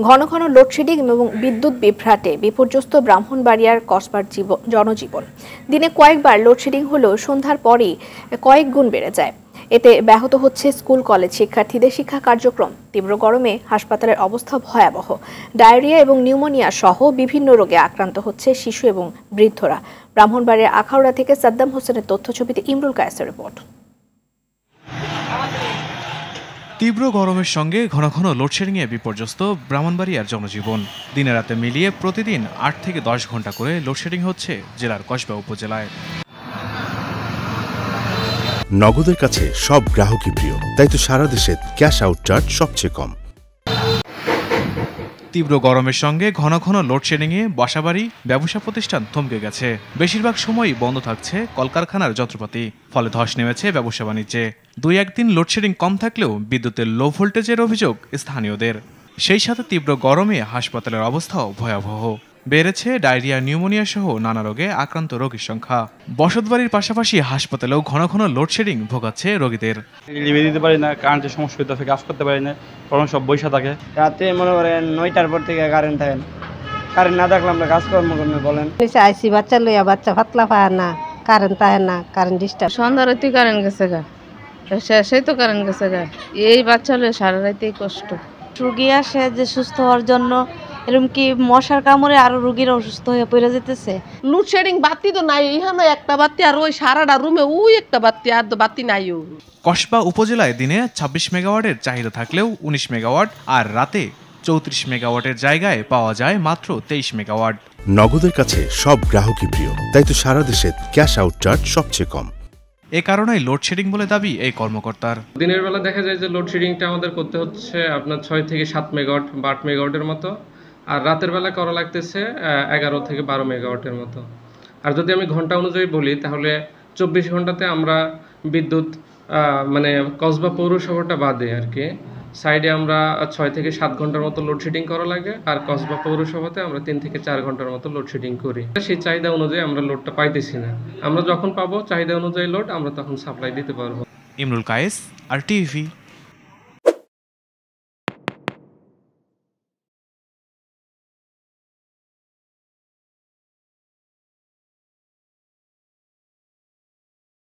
ঘন ঘন লোডশেডিং এবং বিদ্যুৎ বিভ্রাটে বিপর্যস্ত ব্রাহ্মণবাড়িয়ার কসবার জনজীবন। দিনে কয়েকবার লোডশেডিং হলেও সন্ধ্যার পরেই কয়েক গুণ বেড়ে যায়। এতে ব্যাহত হচ্ছে স্কুল কলেজ শিক্ষার্থীদের শিক্ষা কার্যক্রম। তীব্র গরমে হাসপাতালের অবস্থা ভয়াবহ। ডায়রিয়া এবং নিউমোনিয়া সহ বিভিন্ন রোগে আক্রান্ত হচ্ছে শিশু এবং বৃদ্ধরা। ব্রাহ্মণবাড়িয়ার আখাউড়া থেকে সাদ্দাম হোসেনের তথ্যছবিতে ইমরুল কায়েসের রিপোর্ট। তীব্র গরমের সঙ্গে ঘন ঘন লোডশেডিংয়ে বিপর্যস্ত ব্রাহ্মণবাড়িয়ার জনজীবন। দিনে রাতে মিলিয়ে প্রতিদিন 8 থেকে 10 ঘন্টা করে লোডশেডিং হচ্ছে জেলার কসবা উপজেলায়। নগদের কাছে সব গ্রাহকই প্রিয়, তাই তো সারা দেশে ক্যাশ আউট চার্জ সবচেয়ে কম। তীব্র গরমের সঙ্গে ঘন ঘন লোডশেডিংয়ে বাসাবাড়ি, ব্যবসা প্রতিষ্ঠান থমকে গেছে। বেশিরভাগ সময়ই বন্ধ থাকছে কলকারখানার যন্ত্রপাতি, ফলে ধস নেমেছে ব্যবসা বাণিজ্যে। 2-1 দিন লোডশেডিং কম থাকলেও বিদ্যুতের লো ভোল্টেজের অভিযোগ স্থানীয়দের। সেই সাথে তীব্র গরমে হাসপাতালের অবস্থাও ভয়াবহ। বেড়েছে ডায়রিয়া, নিউমোনিয়া সহ নানা রোগে আক্রান্ত রোগীর সংখ্যা। বসতবাড়ির পাশাপাশি হাসপাতালেও ঘন ঘন লোডশেডিং ভোগাচ্ছে রোগীদের। লিভে দিতে পারি না, কারেন্টের সমস্যা হইতেছে, কাজ করতে পারি না, কারণ সব বৈশা থাকে। রাতে মনে করেন 9টার পর থেকে কারেন্ট থাকে না। কারেন্ট না থাকলে আমরা কাজকর্ম করবো বলেন। আইসি বাচ্চা লইয়া বাচ্চা ফাতলা পায় না, কারেন্ট থাকে না, কারেন্ট ডিস্টার্ব। সন্ধ্যা রাতে কারেন্ট গেছে গা, শেষেই তো কারেন্ট গেছে গা। এই বাচ্চা লইয়া সারা রাতেই কষ্ট। রুগী আসে যে সুস্থ হওয়ার জন্য, এরকম কি মশার কামড়ে আরো রোগীরা অসুস্থ হয়ে পড়ে যেতেছে। লোডশেডিং বাতি তো নাই, এখানে একটা বাতি আর ওই সারাটা রুমে ওই একটা বাতি, আর তো বাতি নাই। কসবা উপজেলায় দিনে 26 মেগাওয়াটের চাহিদা থাকলেও 19 মেগাওয়াট, আর রাতে 34 মেগাওয়াটের জায়গায় পাওয়া যায় মাত্র 23 মেগাওয়াট। নগদের কাছে সব গ্রাহকই প্রিয়, তাই তো সারা দেশে ক্যাশ আউট চার্জ সবচেয়ে কম। এ কারণেই লোডশেডিং বলে দাবি এই কর্মকর্তার। দিনের বেলা দেখা যায় যে লোডশেডিংটা আমাদের করতে হচ্ছে আপনার 6 থেকে 7 মেগাওয়াট বা 8 মেগাওয়াটের মতো, আর রাতের বেলা করা লাগতেছে 11 থেকে 12 মেগাওয়াটের মতো। আর যদি আমি ঘন্টা অনুযায়ী বলি তাহলে 24 ঘন্টাতে আমরা বিদ্যুৎ মানে কসবা পৌরসভাটা বাদে আর কি সাইডে আমরা 6 থেকে 7 ঘন্টার মতো লোডশেডিং করা লাগে, আর কসবা পৌরসভাতে আমরা 3 থেকে 4 ঘন্টার মতো লোডশেডিং করি। সেই চাহিদা অনুযায়ী আমরা লোডটা পাইতেছি না। আমরা যখন পাবো চাহিদা অনুযায়ী লোড, আমরা তখন সাপ্লাই দিতে পারবো। ইমরুল কায়েস, RTV।